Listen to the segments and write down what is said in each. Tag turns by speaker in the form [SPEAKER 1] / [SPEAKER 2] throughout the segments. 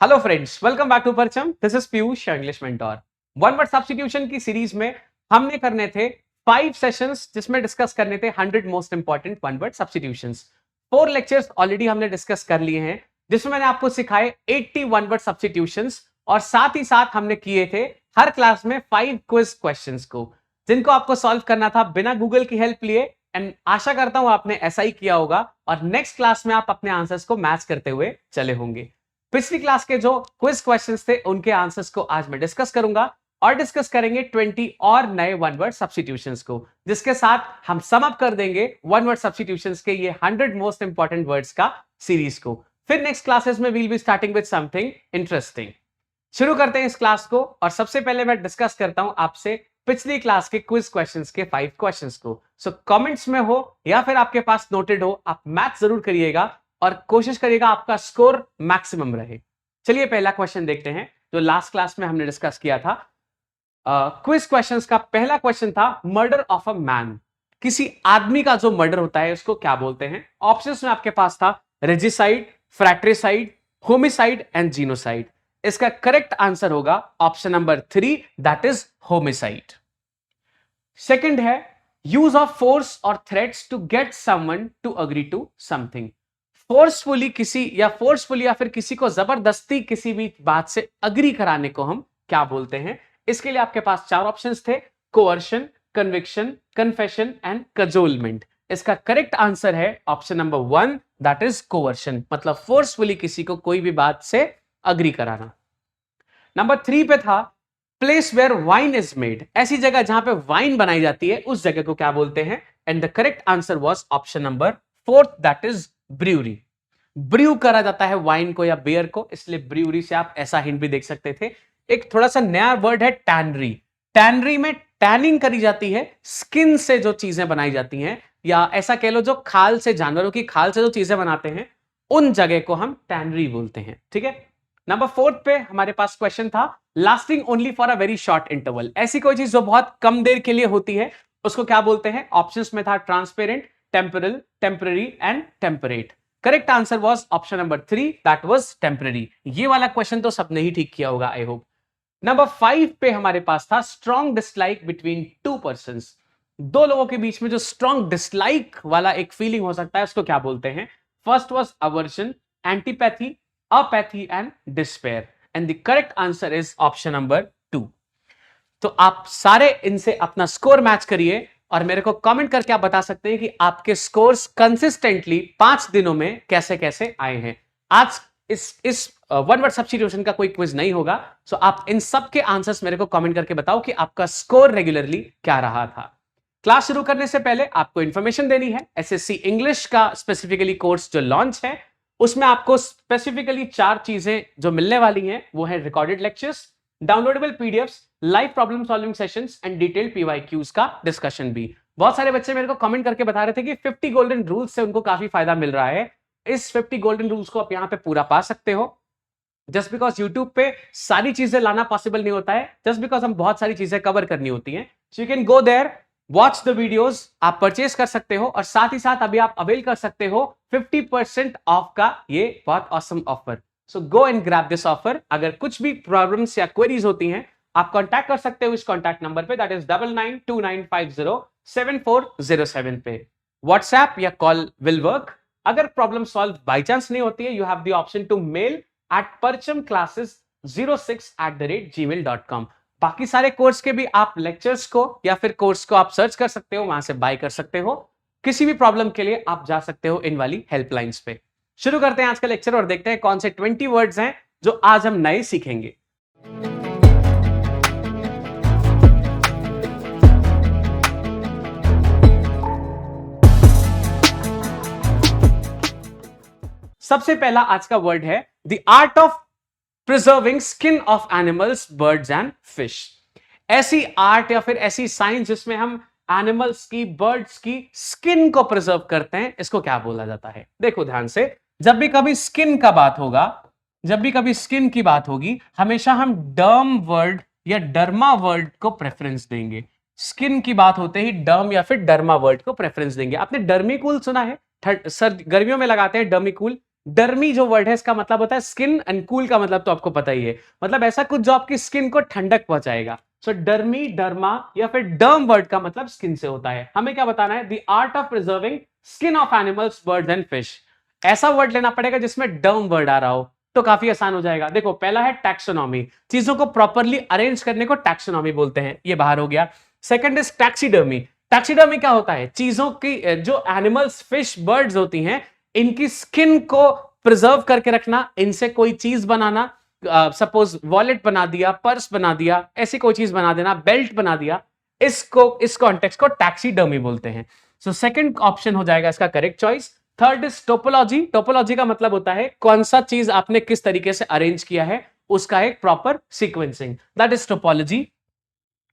[SPEAKER 1] Hello friends, welcome back to Parcham. This is Piyush, English mentor. One word substitution की series में हमने करने थे 5 सेशंस, जिसमें डिस्कस करने थे 100 most important one word substitutions. 4 lectures already हमने डिस्कस कर लिए हैं, जिसमें मैंने आपको सिखाए 80 वन वर्ड सब्स्टिट्यूशंस, और साथ ही साथ हमने किए थे हर क्लास में 5 क्विज क्वेश्चंस को, जिनको आपको सॉल्व करना था बिना गूगल की हेल्प लिए। एंड आशा करता हूं आपने ऐसा ही किया होगा और नेक्स्ट क्लास में आप अपने आंसर्स को मैच करते हुए चले होंगे। पिछली क्लास के जो क्विज क्वेश्चंस थे उनके आंसर्स को आज मैं डिस्कस करूंगा, और डिस्कस करेंगे 20 और नए वन वर्ड सब्स्टिट्यूशंस को, जिसके साथ हम सम अप कर देंगे वन वर्ड सब्स्टिट्यूशंस के ये 100 मोस्ट इंपॉर्टेंट वर्ड्स का सीरीज को। फिर नेक्स्ट क्लासेस में will be starting with something interesting. शुरू करते हैं इस क्लास को, और सबसे पहले मैं डिस्कस करता हूं आपसे पिछली क्लास के क्विज क्वेश्चंस के 5 क्वेश्चंस को। सो कमेंट्स में हो या फिर आपके पास नोटेड हो, आप मैथ जरूर करिएगा और कोशिश करिएगा आपका स्कोर मैक्सिमम रहे। चलिए पहला क्वेश्चन देखते हैं, जो लास्ट क्लास में हमने डिस्कस किया था। क्विज क्वेश्चंस का पहला क्वेश्चन था मर्डर ऑफ अ मैन। किसी आदमी का जो मर्डर होता है उसको क्या बोलते हैं? ऑप्शंस में आपके पास था regicide, fratricide, homicide and genocide. इसका करेक्ट आंसर होगा option number 3, that is homicide. Second है यूज ऑफ फोर्स और threats to get someone to agree to something. Forcefully या फिर किसी को जबरदस्ती किसी भी बात से अग्री कराने को हम क्या बोलते हैं? इसके लिए आपके पास 4 ऑप्शंस थे, कोअर्शन, कन्विक्शन, कन्फेशन एंड कजोलमेंट। इसका करेक्ट आंसर है option number 1, that is coercion, मतलब फोर्सफुली किसी को कोई भी बात से अग्री कराना। नंबर 3 पे था place where wine is made. ऐसी जगह जहां पे वाइन बनाई जाती है उस जगह को क्या बोलते हैं? And the correct answer was option number 4, that is brewery. Brew करा जाता है वाइन को या बियर को, इसलिए ब्रूअरी से आप ऐसा हिंट भी देख सकते थे। एक थोड़ा सा नया वर्ड है टैनरी। टैनरी में टैनिंग करी जाती है, स्किन से जो चीजें बनाई जाती हैं, या ऐसा कह लो जो खाल से, जानवरों की खाल से जो चीजें बनाते हैं, उन जगह को हम टैनरी बोलते हैं। ठीक है। नंबर 4 पे हमारे पास क्वेश्चन था lasting only for a very short interval. ऐसी कोई चीज जो बहुत कम देर के लिए होती है उसको क्या बोलते हैं? ऑप्शंस में था transparent, temporal, temporary and temperate. Correct answer was option number 3, that was temporary. ये वाला क्वेश्चन तो सबने ही ठीक किया होगा, आई होप। नंबर 5 पे हमारे पास था स्ट्रॉन्ग डिसलाइक बिटवीन 2 पर्संस। दो लोगों के बीच में जो स्ट्रॉन्ग डिसलाइक वाला एक फीलिंग हो सकता है उसको क्या बोलते हैं? First was aversion, antipathy, apathy and despair. And the correct answer is option number 2। तो आप सारे इनसे अपना स्कोर मैच करिए और मेरे को कमेंट करके आप बता सकते हैं कि आपके स्कोर्स कंसिस्टेंटली 5 दिनों में कैसे कैसे आए हैं। आज इस वन वर्ड सब्स्टिट्यूशन का कोई क्विज नहीं होगा, सो आप इन सब के आंसर्स मेरे को कमेंट करके बताओ कि आपका स्कोर रेगुलरली क्या रहा था। क्लास शुरू करने से पहले आपको इंफॉर्मेशन देनी है। एसएससी इंग्लिश का स्पेसिफिकली कोर्स जो लॉन्च है, उसमें आपको स्पेसिफिकली 4 चीजें जो मिलने वाली हैं, वो है recorded lectures, downloadable PDFs, live problem solving sessions and detailed PYQs का डिस्कशन भी। बहुत सारे बच्चे मेरे को कमेंट करके बता रहे थे कि 50 गोल्डन रूल्स से उनको काफी फायदा मिल रहा है। इस 50 गोल्डन रूल्स को आप यहां पे पूरा पा सकते हो। जस्ट बिकॉज यूट्यूब पे सारी चीजें लाना पॉसिबल नहीं होता है, जस्ट बिकॉज हम बहुत सारी चीजें कवर करनी होती हैं। So you can go there, watch the videos, आप परचेज कर सकते हो, और साथ ही साथ अभी आप अवेल कर सकते हो 50% ऑफ का ये बहुत awesome offer. So go and grab this offer. अगर कुछ भी प्रॉब्लम्स या क्वेरीज होती हैं, आप कांटेक्ट कर सकते हो इस कांटेक्ट नंबर पे, दैट इज 9929507407 पे। व्हाट्सएप या कॉल विल वर्क। अगर प्रॉब्लम सॉल्व बाय चांस नहीं होती है, you have the option to mail at parchamclasses06@gmail.com। बाकी सारे कोर्स के भी आप लेक्चर्स को या फिर कोर्स को आप सर्च कर सकते हो, वहां से बाय कर सकते हो। किसी भी प्रॉब्लम के लिए आप जा सकते हो इन वाली हेल्पलाइंस पे। शुरू करते हैं आज का लेक्चर और देखते हैं कौन से 20 वर्ड्स हैं जो आज हम नए सीखेंगे। सबसे पहला आज का वर्ड है the art of preserving skin of animals, birds and fish. ऐसी आर्ट या फिर ऐसी साइंस जिसमें हम एनिमल्स की, बर्ड्स की स्किन को प्रिजर्व करते हैं, इसको क्या बोला जाता है? देखो ध्यान से, जब भी कभी स्किन का बात होगा, जब भी कभी स्किन की बात होगी, हमेशा हम डर्म वर्ड या डर्मा वर्ड को प्रेफरेंस देंगे। स्किन की बात होते ही डर्म या फिर डर्मा वर्ड को प्रेफरेंस देंगे। आपने डर्मिकूल सुना है? सर गर्मियों में लगाते हैं डर्मिकूल। डर्मी जो वर्ड है इसका मतलब होता है स्किन, एंड कूल का मतलब तो आपको पता ही है, मतलब ऐसा कुछ जो आपकी स्किन को ठंडक पहुंचाएगा। सो डर्मी, डर्मा या फिर डर्म वर्ड का मतलब स्किन से होता है। हमें क्या बताना है? The art of preserving skin of animals, birds and fish. ऐसा वर्ड लेना पड़ेगा जिसमें डर्म वर्ड आ रहा हो, तो काफी आसान हो जाएगा। देखो पहला है टैक्सोनॉमी, चीजों को प्रॉपरली अरेंज करने को टैक्सोनॉमी बोलते हैं, ये बाहर हो गया। Second is taxidermy. टैक्सीडर्मी क्या होता है? चीजों की, जो एनिमल्स, फिश, बर्ड्स होती हैं, इनकी स्किन को प्रिजर्व करके रखना, इनसे कोई चीज बनाना, सपोज वॉलेट बना दिया, पर्स बना दिया, ऐसी कोई चीज बना देना, बेल्ट बना दिया, इसको, इस कॉन्टेक्स्ट को टैक्सीडर्मी बोलते हैं। सो सेकंड ऑप्शन हो जाएगा इसका correct choice. Third is topology. Topology का मतलब होता है कौन सा चीज आपने किस तरीके से अरेंज किया है, उसका एक proper sequencing, that is topology.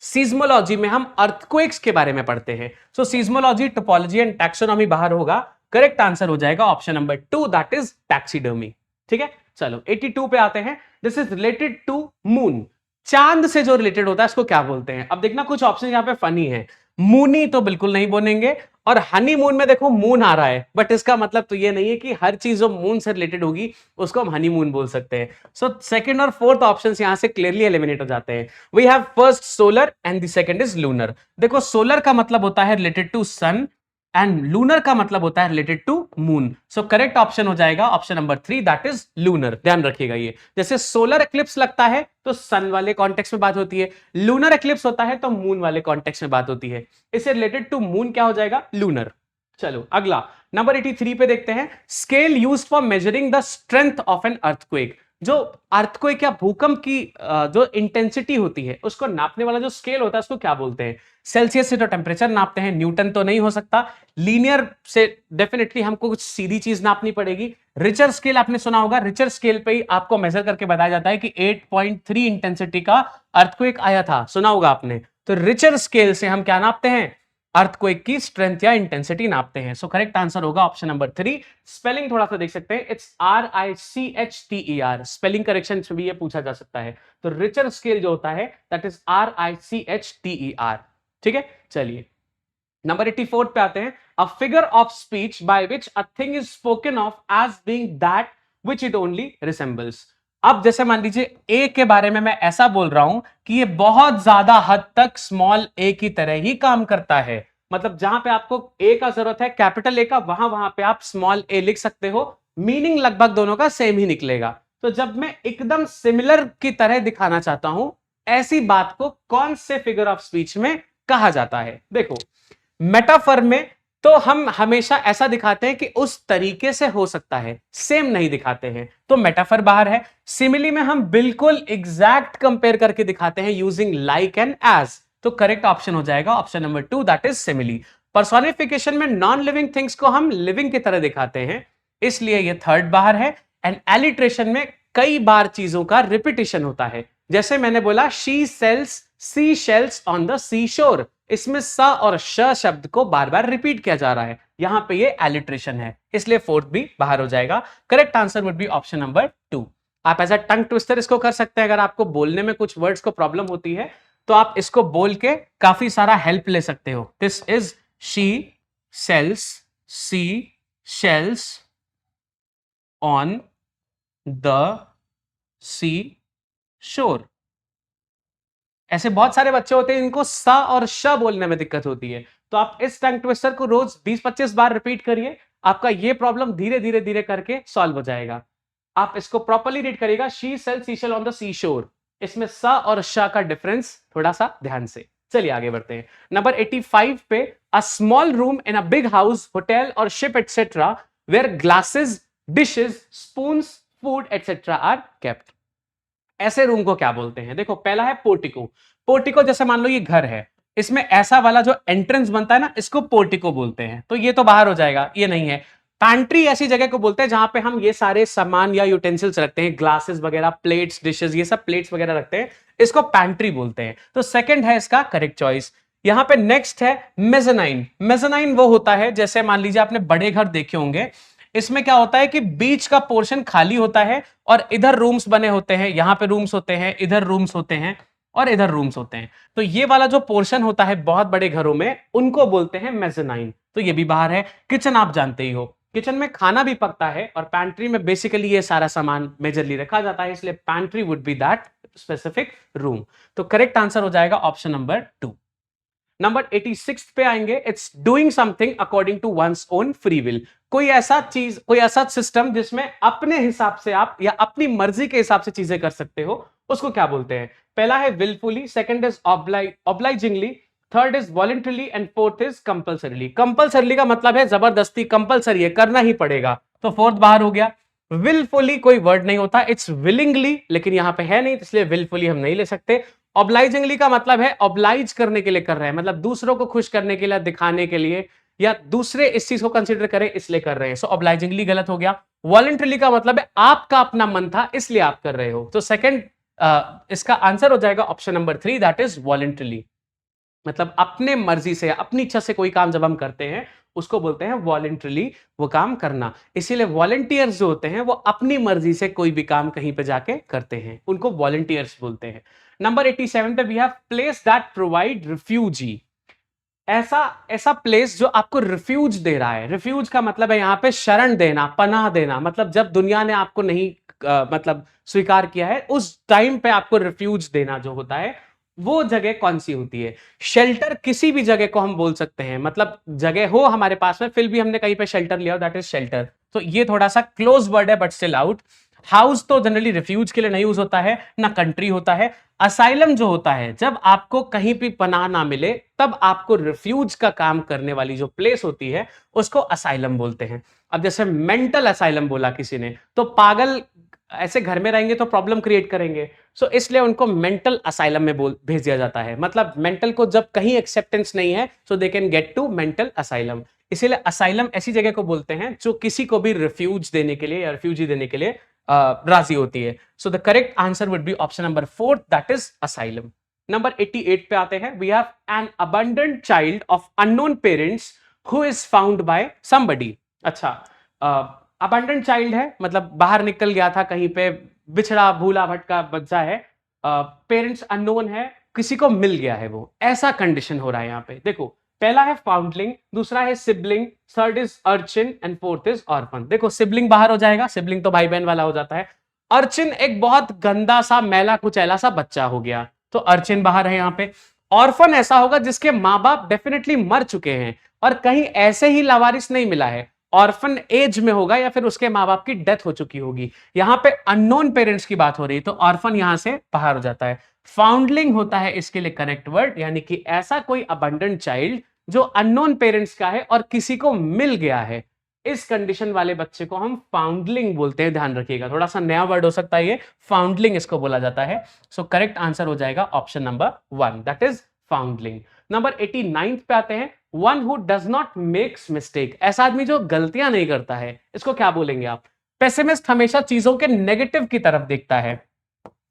[SPEAKER 1] Seismology में हम अर्थक्वेक्स के बारे में पढ़ते हैं। So seismology, topology and taxonomy बाहर होगा। करेक्ट आंसर हो जाएगा option number 2, that is taxidermy. ठीक है, चलो 82 पे आते हैं। This is related to moon. चांद से जो रिलेटेड होता है इसको क्या बोलते हैं? अब देखना कुछ ऑप्शन यहां पे फनी है। मूनी तो बिल्कुल नहीं बोलेंगे, और हनीमून में देखो मून आ रहा है, बट इसका मतलब तो ये नहीं है कि हर चीज जो मून से रिलेटेड होगी उसको हम हनीमून बोल सकते हैं। सो सेकंड और फोर्थ ऑप्शन यहां से क्लियरली एलिमिनेट हो जाते हैं। We have first solar and the second is lunar. देखो सोलर का मतलब होता है related to sun, and lunar का मतलब होता है related to moon. So correct option हो जाएगा option number 3, that is lunar. ध्यान रखिएगा, ये जैसे सोलर एक्लिप्स लगता है तो सन वाले कॉन्टेक्स्ट में बात होती है, लूनर एक्लिप्स होता है तो मून वाले कॉन्टेक्स्ट में बात होती है। इससे रिलेटेड टू मून क्या हो जाएगा? लूनर। चलो अगला नंबर 83 पे देखते हैं। Scale used for measuring the strength of an earthquake. जो अर्थक्वेक या भूकंप की जो इंटेंसिटी होती है उसको नापने वाला जो स्केल होता है उसको क्या बोलते हैं? सेल्सियस से तो टेम्परेचर नापते हैं, न्यूटन तो नहीं हो सकता, लीनियर से डेफिनेटली हमको कुछ सीधी चीज नापनी पड़ेगी। रिचर स्केल आपने सुना होगा, रिचर स्केल पे ही आपको मेजर करके बताया जाता है कि 8.3 इंटेंसिटी का अर्थक्वेक आया था, सुना होगा आपने। तो रिचर स्केल से हम क्या नापते हैं? अर्थक्वेक की स्ट्रेंथ या इंटेंसिटी नापते हैं। सो करेक्ट आंसर होगा ऑप्शन नंबर 3। स्पेलिंग थोड़ा सा देख सकते हैं, इट्स RICHTER। स्पेलिंग करेक्शन से भी ये पूछा जा सकता है। तो रिचर स्केल जो होता है दैट इज RICHTER। ठीक है, चलिए नंबर 84 पे आते हैं। A figure of speech by which a thing is spoken of as being that which it only resembles. अब जैसे मान लीजिए ए के बारे में मैं ऐसा बोल रहा हूं कि ये बहुत ज्यादा हद तक स्मॉल ए की तरह ही काम करता है, मतलब जहां पे आपको ए का जरूरत है, कैपिटल ए का, वहां पे आप स्मॉल ए लिख सकते हो, मीनिंग लगभग दोनों का सेम ही निकलेगा। तो जब मैं एकदम सिमिलर की तरह दिखाना चाहता हूं, ऐसी बात को कौन से फिगर ऑफ स्पीच में कहा जाता है? देखो मेटाफर में तो हम हमेशा ऐसा दिखाते हैं कि उस तरीके से हो सकता है, सेम नहीं दिखाते हैं, तो मेटाफर बाहर है। सिमिली में हम बिल्कुल एग्जैक्ट कंपेयर करके दिखाते हैं यूजिंग लाइक एंड एज। तो करेक्ट ऑप्शन हो जाएगा option number 2, that is simile. Personification में नॉन लिविंग थिंग्स को हम लिविंग की तरह दिखाते हैं, इसलिए ये थर्ड बाहर है। एंड एलिट्रेशन में कई बार चीजों का रिपीटिशन होता है, जैसे मैंने बोला she sells sea shells on the sea shore, इसमें स और श शब्द को बार बार रिपीट किया जा रहा है, यहां पे ये एलिट्रेशन है, इसलिए फोर्थ भी बाहर हो जाएगा। Correct answer would be option number 2। आप एज अ टंग ट्विस्टर इसको कर सकते हैं, अगर आपको बोलने में कुछ वर्ड्स को प्रॉब्लम होती है तो आप इसको बोल के काफी सारा हेल्प ले सकते हो। This is she sells sea shells on the sea shore. ऐसे बहुत सारे बच्चे होते हैं इनको स और श बोलने में दिक्कत होती है, तो आप इस टंग ट्विस्टर को रोज 20-25 बार रिपीट करिए, आपका ये प्रॉब्लम धीरे धीरे धीरे करके सॉल्व हो जाएगा। आप इसको प्रॉपर्ली रीड करिएगा, she sell seashell on the sea shore, इसमें स और श का डिफरेंस थोड़ा सा ध्यान से। चलिए आगे बढ़ते हैं। नंबर 85 पे, a small room in a big house, hotel और ship etcetera where glasses, dishes, spoons, food etcetera are kept. ऐसे रूम को क्या बोलते हैं? देखो पहला है पोर्टिको। पोर्टिको जैसे मान लो ये घर है, इसमें ऐसा वाला जो एंट्रेंस बनता है ना, इसको पोर्टिको बोलते हैं, तो ये तो बाहर हो जाएगा, ये नहीं है। पैंट्री ऐसी जगह को बोलते हैं जहां पे हम ये सारे सामान या यूटेंसिल्स रखते हैं, ग्लासेस वगैरह, प्लेट्स, डिशेस, ये सब प्लेट्स वगैरह रखते हैं, इसको पैंट्री बोलते हैं। तो सेकंड है इसका करेक्ट चॉइस। यहां पे नेक्स्ट है मेज़नाइन। मेज़नाइन वो होता है, जैसे मान लीजिए आपने बड़े घर देखे होंगे, इसमें क्या होता है कि बीच का पोर्शन खाली होता है और इधर रूम्स बने होते हैं, यहां पे रूम्स होते हैं, इधर रूम्स होते हैं और इधर रूम्स होते हैं। तो ये वाला जो पोर्शन होता है बहुत बड़े घरों में, उनको बोलते हैं मेज़नाइन। तो ये भी बाहर है। किचन आप जानते ही हो, किचन में खाना भी पकता है और पैंट्री में बेसिकली ये सारा सामान मेजरली रखा जाता है, इसलिए pantry would be that specific room. तो करेक्ट आंसर हो जाएगा ऑप्शन नंबर 2। नंबर 86 पे आएंगे, it's doing something according to one's own free will. कोई ऐसा चीज, कोई ऐसा सिस्टम जिसमें अपने हिसाब से आप या अपनी मर्जी के हिसाब से चीजें कर सकते हो, उसको क्या बोलते हैं? पहला है wilfully, second is obligingly, third is voluntarily and fourth is compulsorily. Compulsorily का मतलब है जबरदस्ती, कंपल्सरी है, करना ही पड़ेगा, तो फोर्थ बाहर हो गया। विलफुली कोई वर्ड नहीं होता, इट्स विलिंगली, लेकिन यहां पे है नहीं, इसलिए विलफुली हम नहीं ले सकते। ऑब्लाइजिंगली का मतलब है ऑब्लाइज करने के लिए कर रहे हैं, मतलब दूसरों को खुश करने के लिए, दिखाने के लिए, या दूसरे इस चीज को कंसीडर करें इसलिए कर रहे हैं, सो ऑब्लाइजिंगली गलत हो गया। वॉलंटरीली का मतलब है आपका अपना मन था इसलिए आप कर रहे हो, तो सेकंड इसका आंसर हो जाएगा option number 3, that is voluntarily. मतलब अपने मर्जी से, अपनी इच्छा से कोई काम जब हम करते हैं उसको बोलते हैं वॉलंटरीली वो काम करना। इसीलिए वॉलंटियर्स जो होते हैं वो अपनी मर्जी से कोई भी काम कहीं पे जाके करते हैं, उनको वॉलंटियर्स बोलते हैं। नंबर 87 पे we have place that provide refugee. ऐसा प्लेस जो आपको रिफ्यूज दे रहा है। रिफ्यूज का मतलब है यहां पे शरण देना, पनाह देना, मतलब जब दुनिया ने आपको नहीं मतलब स्वीकार किया है, उस टाइम पे आपको रिफ्यूज देना जो होता है, वो जगह कौन सी होती है? शेल्टर किसी भी जगह को हम बोल सकते हैं, मतलब जगह हो हमारे पास में, फिर भी हमने कहीं पे शेल्टर लिया, दैट इज शेल्टर। तो ये थोड़ा सा क्लोज वर्ड है बट स्टिल आउट। हाउस तो जनरली रिफ्यूज के लिए नहीं यूज होता है, ना कंट्री होता है। असाइलम जो होता है, जब आपको कहीं भी पनाह ना मिले तब आपको रिफ्यूज का काम करने वाली जो प्लेस होती है उसको असाइलम बोलते हैं। अब जैसे मेंटल असाइलम बोला किसी ने, तो पागल ऐसे घर में रहेंगे तो प्रॉब्लम क्रिएट करेंगे, सो इसलिए उनको मेंटल असाइलम में भेज दिया जाता है। मतलब मेंटल को जब कहीं एक्सेप्टेंस नहीं है, so they can get to mental asylum. इसीलिए असाइलम ऐसी जगह को बोलते हैं जो किसी को भी रिफ्यूज देने के लिए या रिफ्यूजी देने के लिए राजी होती है। So the correct answer would be option number 4, that is asylum. Number 88 पे आते हैं, we have an abandoned child of unknown parents who is found by somebody. अच्छा, अबंडेंट चाइल्ड है मतलब बाहर निकल गया था कहीं पे, बिछड़ा भूला भटका बच्चा है, पेरेंट्स अननोन है, किसी को मिल गया है, वो ऐसा कंडीशन हो रहा है यहाँ पे। देखो, पहला है फाउंडलिंग, दूसरा है sibling, third is urchin and fourth is orphan. देखो, सिबलिंग बाहर हो जाएगा, सिबलिंग तो भाई बहन वाला हो जाता है। अर्चिन एक बहुत गंदा सा मैला कुचैला सा बच्चा हो गया, तो अर्चिन बाहर है यहाँ पे। ऑर्फन ऐसा होगा जिसके माँ बाप डेफिनेटली मर चुके हैं और कहीं ऐसे ही लावारिस नहीं मिला है, ऑर्फन एज में होगा या फिर उसके माँ बाप की डेथ हो चुकी होगी। यहां पे अननोन पेरेंट्स की बात हो रही, तो ऑर्फन यहां से बाहर हो जाता है। फाउंडलिंग होता है इसके लिए करेक्ट वर्ड, यानी कि ऐसा कोई अबंडेंट चाइल्ड जो अननोन पेरेंट्स का है और किसी को मिल गया है, इस कंडीशन वाले बच्चे को हम फाउंडलिंग बोलते हैं। ध्यान रखिएगा, थोड़ा सा नया वर्ड हो सकता है ये, फाउंडलिंग इसको बोला जाता है। सो करेक्ट आंसर हो जाएगा option number 1, that is फाउंडलिंग। Number 89 पे आते हैं, one who does not makes mistake. ऐसा आदमी जो गलतियां नहीं करता है, इसको क्या बोलेंगे आप? पेसिमिस्ट हमेशा चीजों के नेगेटिव की तरफ देखता है,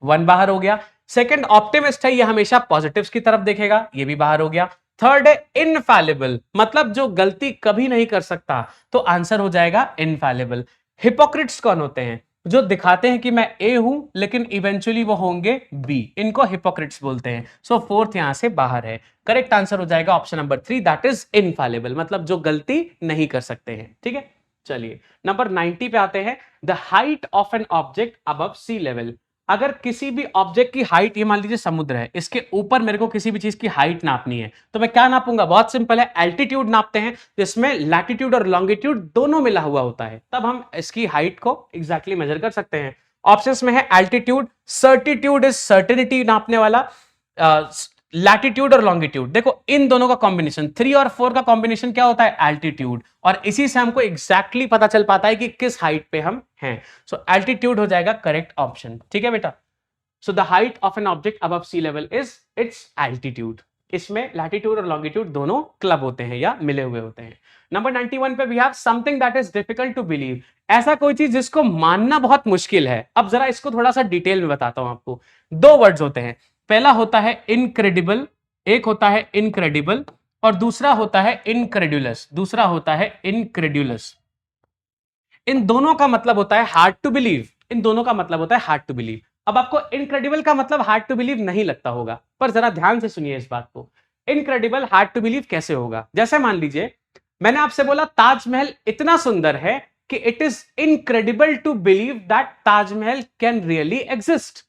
[SPEAKER 1] 1 बाहर हो गया। सेकंड ऑप्टिमिस्ट है, ये हमेशा पॉजिटिव्स की तरफ देखेगा, ये भी बाहर हो गया। थर्ड है इनफैलिबल, मतलब जो गलती कभी नहीं कर सकता, तो आंसर हो जाएगा इनफैलिबल। हिपोक्रिट्स कौन होते हैं? जो दिखाते हैं कि मैं ए हूं लेकिन इवेंचुअली वो होंगे बी, इनको हिपोक्रिट्स बोलते हैं। सो फोर्थ यहां से बाहर है। करेक्ट आंसर हो जाएगा ऑप्शन नंबर 3, दैट इज इनफैलिबल, मतलब जो गलती नहीं कर सकते हैं। ठीक है, चलिए नंबर 90 पे आते हैं, the height of an object above sea level. अगर किसी भी ऑब्जेक्ट की हाइट, ये मान लीजिए समुद्र है, इसके ऊपर मेरे को किसी भी चीज की हाइट नापनी है, तो मैं क्या नापूंगा? बहुत सिंपल है, एल्टीट्यूड नापते हैं, जिसमें लैटिट्यूड और लॉन्गिट्यूड दोनों मिला हुआ होता है, तब हम इसकी हाइट को एग्जैक्टली मेजर कर सकते हैं। ऑप्शंस में है एल्टीट्यूड, सर्टिट्यूड इज सर्टेनिटी नापने वाला, लैटिट्यूड और लॉन्गिट्यूड। देखो, इन दोनों का कॉम्बिनेशन 3 और 4 का कॉम्बिनेशन क्या होता है? एल्टीट्यूड, और इसी से हमको एग्जैक्टली पता चल पाता है कि किस हाइट पे हम हैं। सो एल्टीट्यूड हो जाएगा करेक्ट ऑप्शन। ठीक है बेटा, so the height of an object above sea level is its altitude. इसमें लैटिट्यूड और लॉन्गिट्यूड दोनों क्लब होते हैं या मिले हुए होते हैं। नंबर 91 पे we have something that is difficult to believe. ऐसा कोई चीज जिसको मानना बहुत मुश्किल है। अब जरा इसको थोड़ा सा डिटेल में बताता हूं आपको। 2 वर्ड्स होते हैं, पहला होता है इनक्रेडिबल, एक होता है इनक्रेडिबल, और दूसरा होता है इनक्रेडुलस, दूसरा होता है इनक्रेडुलस। इन दोनों का मतलब होता है हार्ड टू बिलीव, इन दोनों का मतलब होता है हार्ड टू बिलीव। अब आपको इनक्रेडिबल का मतलब हार्ड टू बिलीव नहीं लगता होगा, पर जरा ध्यान से सुनिए इस बात को। इनक्रेडिबल हार्ड टू बिलीव कैसे होगा? जैसे मान लीजिए मैंने आपसे बोला ताजमहल इतना सुंदर है कि it is incredible to believe that Taj Mahal can really exist.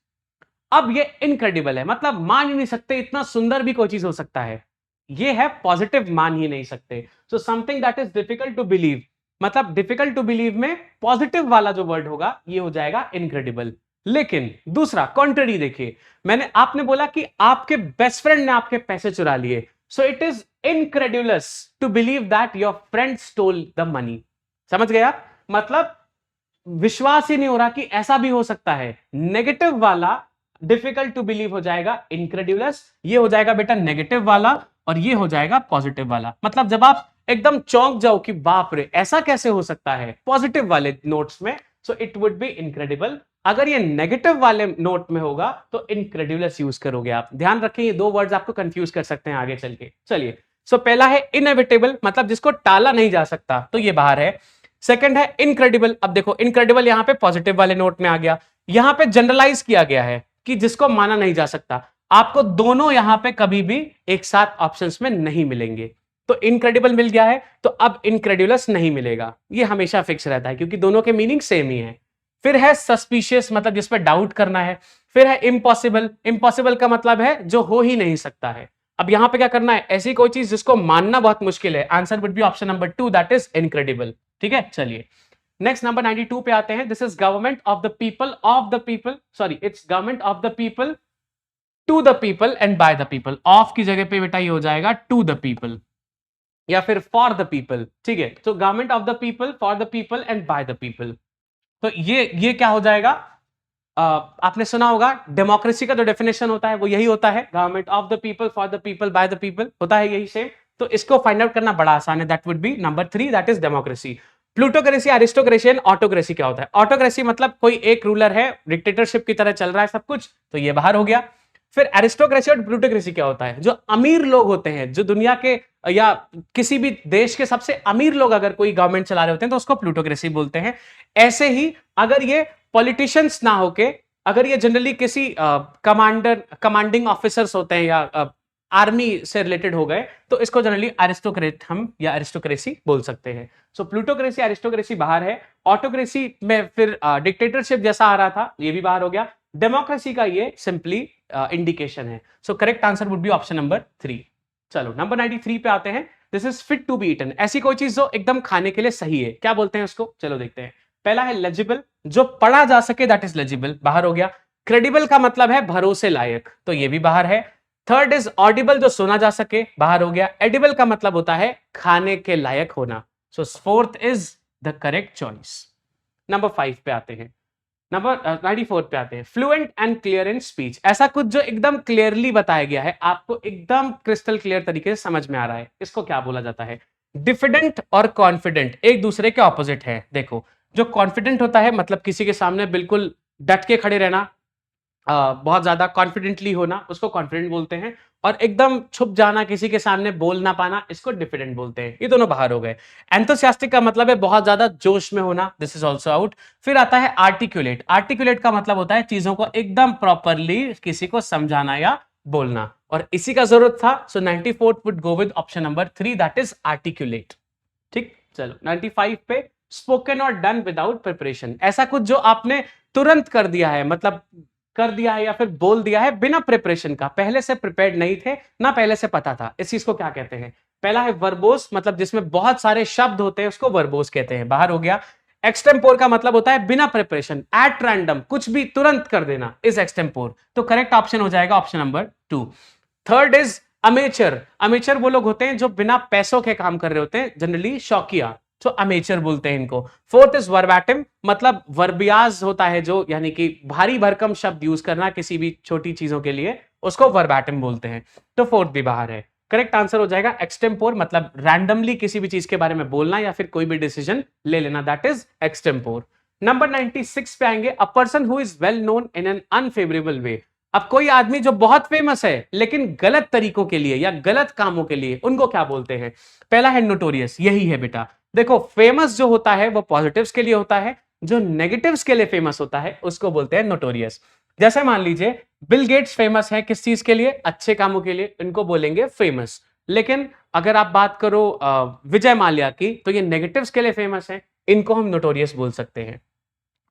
[SPEAKER 1] अब ये इनक्रेडिबल है, मतलब मान ही नहीं सकते इतना सुंदर भी कोई चीज हो सकता है। ये है पॉजिटिव, मान ही नहीं सकते। So something that is difficult to believe, मतलब डिफिकल्ट टू बिलीव में पॉजिटिव वाला जो वर्ड होगा ये हो जाएगा इनक्रेडिबल। लेकिन दूसरा कॉन्ट्ररी देखिए, आपने बोला कि आपके बेस्ट फ्रेंड ने आपके पैसे चुरा लिए, so it is incredulous to believe that your friend stole the money. समझ गया? मतलब विश्वास ही नहीं हो रहा कि ऐसा भी हो सकता है। नेगेटिव वाला डिफिकल्ट टू बिलीव हो जाएगा इनक्रेडुलस, ये हो जाएगा बेटा नेगेटिव वाला, और ये हो जाएगा पॉजिटिव वाला। मतलब जब आप एकदम चौंक जाओ कि बाप रे ऐसा कैसे हो सकता है पॉजिटिव वाले नोट्स में, so it would be incredible. अगर ये नेगेटिव वाले नोट में होगा तो इनक्रेडुलस यूज करोगे आप। ध्यान रखें, ये दो वर्ड्स आपको कंफ्यूज कर सकते हैं आगे चल के। चलिए, सो पहला है इनएविटेबल, मतलब जिसको टाला नहीं जा सकता, तो ये बाहर है। सेकंड है इनक्रेडिबल। अब देखो इनक्रेडिबल यहां पे पॉजिटिव वाले नोट में आ गया, यहां पे जनरलाइज किया गया है कि जिसको माना नहीं जा सकता। आपको दोनों यहां पे कभी भी एक साथ ऑप्शंस में नहीं मिलेंगे। तो इनक्रेडिबल मिल गया है, तो अब इनक्रेडुलस नहीं मिलेगा। ये हमेशा फिक्स रहता है क्योंकि दोनों के मीनिंग सेम ही है। फिर है सस्पिशियस, मतलब जिस पर डाउट करना है। फिर है इम्पॉसिबल, इम्पॉसिबल का मतलब है जो हो ही नहीं सकता है। अब यहां पे क्या करना है, ऐसी कोई चीज जिसको मानना बहुत मुश्किल है। Answer would be option number 2, that is incredible. ठीक है, चलिए नेक्स्ट नंबर 92 पे आते हैं। This is government of the people, of the people, sorry it's government of the people, to the people and by the people. Of की जगह पे बेटा ये हो जाएगा टू द पीपल या फिर फॉर द पीपल। ठीक है, तो government of the people, for the people and by the people. तो ये क्या हो जाएगा, आपने सुना होगा डेमोक्रेसी का जो डेफिनेशन होता है वो यही होता है, government of the people, for the people, bye the people, होता है यही सेम। तो इसको फाइंड आउट करना बड़ा आसान है, that would be number 3, that is democracy. Plutocracy, aristocracy and autocracy क्या होता है? ऑटोक्रेसी मतलब कोई एक रूलर है, डिक्टेटरशिप की तरह चल रहा है सब कुछ, तो ये बाहर हो गया। फिर एरिस्टोक्रेसी और प्लूटोक्रेसी क्या होता है? जो अमीर लोग होते हैं, जो दुनिया के या किसी भी देश के सबसे अमीर लोग अगर कोई गवर्नमेंट चला रहे होते हैं तो उसको प्लूटोक्रेसी बोलते हैं। ऐसे ही अगर ये पॉलिटिशियंस ना होके, अगर ये जनरली किसी कमांडिंग ऑफिसर्स होते हैं या आर्मी से रिलेटेड हो गए, तो इसको जनरली एरिस्टोक्रेट हम या एरिस्टोक्रेसी बोल सकते हैं। सो प्लूटोक्रेसी, एरिस्टोक्रेसी बाहर है। ऑटोक्रेसी में फिर डिक्टेटरशिप जैसा आ रहा था, ये भी बाहर हो गया। डेमोक्रेसी का ये सिंपली इंडिकेशन है। So correct answer would be option number 3। चलो नंबर 93 पे आते हैं। This is fit to be eaten, ऐसी कोई चीज जो एकदम खाने के लिए सही है, क्या बोलते हैं उसको? चलो देखते हैं। पहला है लेजिबल, जो पढ़ा जा सके, दैट इज लेजिबल, बाहर हो गया। क्रेडिबल का मतलब है भरोसे लायक, तो ये भी बाहर है। थर्ड इज ऑडिबल, जो सुना जा सके, बाहर हो गया। एडिबल का मतलब होता है खाने के लायक होना, so fourth is the correct choice. Number 5 पे आते हैं, नंबर 94 पे आते हैं। Fluent and clear in speech, ऐसा कुछ जो एकदम क्लियरली बताया गया है, आपको एकदम क्रिस्टल क्लियर तरीके से समझ में आ रहा है, इसको क्या बोला जाता है? डिफिडेंट और कॉन्फिडेंट एक दूसरे के ऑपोजिट है। देखो, जो कॉन्फिडेंट होता है मतलब किसी के सामने बिल्कुल डट के खड़े रहना, बहुत ज्यादा कॉन्फिडेंटली होना, उसको कॉन्फिडेंट बोलते हैं। और एकदम छुप जाना, किसी के सामने बोल ना पाना, इसको डिफिडेंट बोलते हैं। ये दोनों बाहर हो गए। एंथुसियास्टिक का मतलब है बहुत ज्यादा जोश में होना, दिस इज ऑल्सो आउट। फिर आता है आर्टिकुलेट। आर्टिकुलेट का मतलब होता है चीजों को एकदम प्रॉपरली किसी को समझाना या बोलना, और इसी का जरूरत था। सो 94 would go with option number 3, that is articulate. ठीक, चलो 95 पे स्पोकन और डन विदाउट प्रिपरेशन, ऐसा कुछ जो आपने तुरंत कर दिया है, मतलब कर दिया है या फिर बोल दिया है बिना प्रिपरेशन का, पहले से प्रिपेयर्ड नहीं थे ना, पहले से पता था, इस चीज को क्या कहते हैं? पहला है वर्बोस, मतलब जिसमें बहुत सारे शब्द होते हैं, उसको वर्बोस कहते हैं, बाहर हो गया। एक्सटेम्पोर का मतलब होता है बिना प्रिपरेशन, एट रैंडम, कुछ भी तुरंत कर देना, इज एक्सटेम्पोर। तो करेक्ट ऑप्शन हो जाएगा option number 2। Third is amateur. Amateur वो लोग होते हैं जो बिना पैसों के काम कर रहे होते हैं, जनरली शौकिया, तो अमेचर बोलते हैं इनको। फोर्थ इज वर्बैटिम, मतलब वर्बियाज होता है जो, यानी कि भारी भरकम शब्द यूज करना किसी भी छोटी चीजों के लिए, उसको वर्बैटिम बोलते हैं। तो फोर्थ भी बाहर है। करेक्ट आंसर हो जाएगा एक्सटेम्पोर, मतलब रैंडमली किसी भी चीज के बारे में बोलना या फिर कोई भी डिसीजन ले लेना, दैट इज एक्सटेम्पोर। नंबर 96 पे आएंगे। A person who is well known in an unfavourable way. अब कोई आदमी जो बहुत फेमस है लेकिन गलत तरीकों के लिए या गलत कामों के लिए, उनको क्या बोलते हैं? पहला है नोटोरियस, यही है बेटा। देखो, फेमस जो होता है वो पॉजिटिव्स के लिए होता है, जो नेगेटिव्स के लिए फेमस होता है उसको बोलते हैं नोटोरियस। जैसे मान लीजिए बिल गेट्स फेमस है किस चीज के लिए? अच्छे कामों के लिए, इनको बोलेंगे फेमस। लेकिन अगर आप बात करो विजय माल्या की, तो ये नेगेटिव्स के लिए फेमस है, इनको हम नोटोरियस बोल सकते हैं।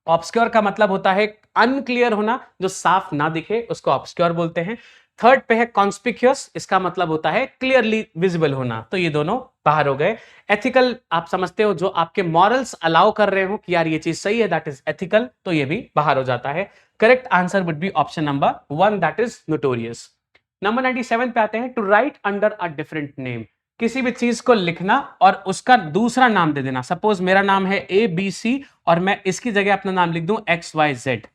[SPEAKER 1] ऑब्सक्योर का मतलब होता है अनक्लियर होना, जो साफ ना दिखे उसको ऑब्सक्योर बोलते हैं। थर्ड पे है कॉन्स्पिक्यूअस, इसका मतलब होता है क्लियरली विजिबल होना, तो ये दोनों बाहर हो गए। एथिकल आप समझते हो, जो आपके मॉरल्स अलाउ कर रहे हो कि यार ये चीज सही है, दैट इज एथिकल, तो ये भी बाहर हो जाता है। Correct answer would be option number 1, that is notorious. Number 97 पे आते हैं, to write under a different name, किसी भी चीज को लिखना और उसका दूसरा नाम दे देना। सपोज मेरा नाम है ABC और मैं इसकी जगह अपना नाम लिख दूं XYZ।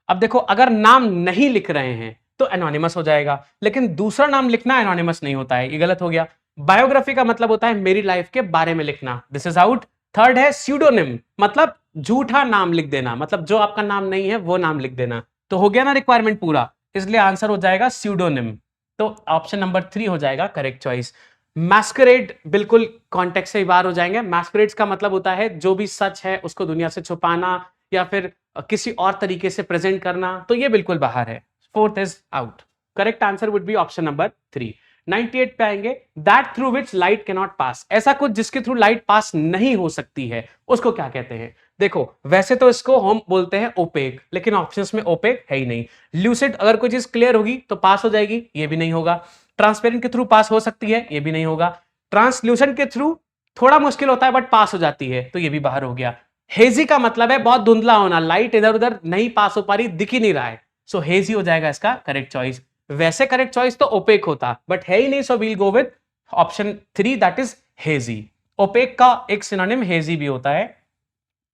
[SPEAKER 1] अब देखो, अगर नाम नहीं लिख रहे हैं तो एनोनिमस हो जाएगा, लेकिन दूसरा नाम लिखना एनोनिमस नहीं होता है, ये गलत हो गया। बायोग्राफी का मतलब होता है मेरी लाइफ के बारे में लिखना, दिस इज आउट। थर्ड है स्यूडोनिम, मतलब झूठा नाम लिख देना, मतलब जो आपका नाम नहीं है वो नाम लिख देना। तो हो गया ना रिक्वायरमेंट पूरा, इसलिए आंसर हो जाएगा स्यूडोनिम। तो ऑप्शन नंबर 3 हो जाएगा करेक्ट चॉइस। मैस्करेड बिल्कुल कॉन्टेक्स्ट से बाहर हो जाएंगे। मैस्करेड्स का मतलब होता है जो भी सच है उसको दुनिया से छुपाना या फिर किसी और तरीके से प्रेजेंट करना, तो ये बिल्कुल बाहर है। Fourth is out. Correct answer would be option number 3। 98 पे आएंगे, that through which light can not pass, ऐसा कुछ जिसके थ्रू लाइट पास नहीं हो सकती है उसको क्या कहते हैं। देखो, वैसे तो इसको हम बोलते हैं ओपेक, लेकिन ऑप्शंस में ओपेक है ही नहीं। ल्यूसिड, अगर कोई चीज क्लियर होगी तो पास हो जाएगी, ये भी नहीं होगा। ट्रांसपेरेंट के थ्रू पास हो सकती है, ये भी नहीं होगा। ट्रांसल्यूसेंट के थ्रू थोड़ा मुश्किल होता है बट पास हो जाती है, तो ये भी बाहर हो गया। हेजी का मतलब है बहुत धुंधला होना, लाइट इधर उधर नहीं पास हो पा रही, दिख ही नहीं रहा है, सो हेजी हो जाएगा इसका करेक्ट चॉइस। वैसे करेक्ट चॉइस तो ओपेक होता, बट है ही नहीं, so we'll go with option 3, that is hazy. Opaque का एक सिनोनिम हेजी भी होता है,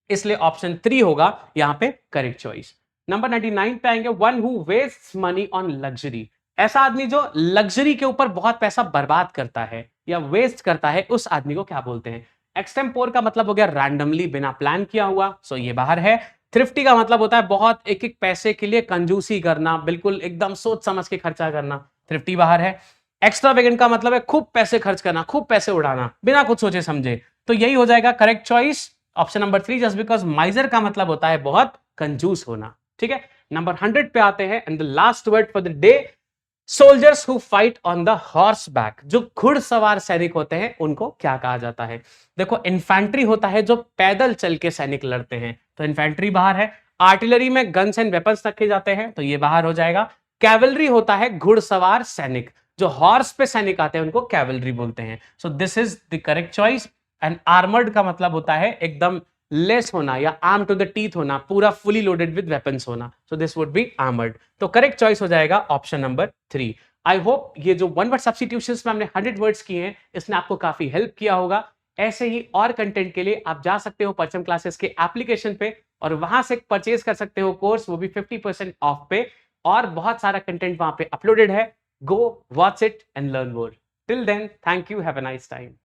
[SPEAKER 1] इसलिए ऑप्शन 3 होगा यहां पे करेक्ट चॉइस। नंबर 99 पे आएंगे, one who wastes money on luxury, ऐसा आदमी जो लग्जरी के ऊपर बहुत पैसा बर्बाद करता है या वेस्ट करता है, उस आदमी को क्या बोलते हैं। एक्सटेम्पोर का मतलब हो गया रैंडमली, बिना प्लान किया हुआ, सो ये बाहर है। थ्रिफ्टी का मतलब होता है बहुत एक एक पैसे के लिए कंजूसी करना, बिल्कुल एकदम सोच समझ के खर्चा करना, थ्रिफ्टी बाहर है। एक्स्ट्रावेगेंट का मतलब है खूब पैसे खर्च करना, खूब पैसे उड़ाना बिना कुछ सोचे समझे, तो यही हो जाएगा correct choice option number 3, just because माइजर का मतलब होता है बहुत कंजूस होना। ठीक है, नंबर 100 पे आते हैं, and the last word for the day, soldiers who fight on the horse back, जो घुड़सवार सैनिक होते हैं उनको क्या कहा जाता है। देखो, इन्फेंट्री होता है जो पैदल चल के सैनिक लड़ते हैं, तो इन्फेंट्री बाहर है। आर्टिलरी में गन्स एंड वेपन्स रखे जाते हैं, तो ये बाहर हो जाएगा। कैवलरी होता है घुड़सवार सैनिक, जो हॉर्स पे सैनिक आते हैं उनको कैवलरी बोलते हैं, so this is the correct choice. And armoured का मतलब होता है एकदम लेस होना या आर्म टू द टीथ होना, पूरा फुली लोडेड विद वेपन्स होना, so this would be armoured. तो करेक्ट चॉइस हो जाएगा ऑप्शन नंबर 3। आई होप ये जो वन वर्ड सब्स्टिट्यूशंस में हमने 100 वर्ड्स किए हैं, इसने आपको काफी हेल्प किया होगा। ऐसे ही और कंटेंट के लिए आप जा सकते हो परचम क्लासेस के एप्लीकेशन पे और वहां से परचेज कर सकते हो कोर्स, वो भी 50% ऑफ पे, और बहुत सारा कंटेंट वहां पे अपलोडेड है। Go watch it and learn more. Till then, thank you, have a nice time.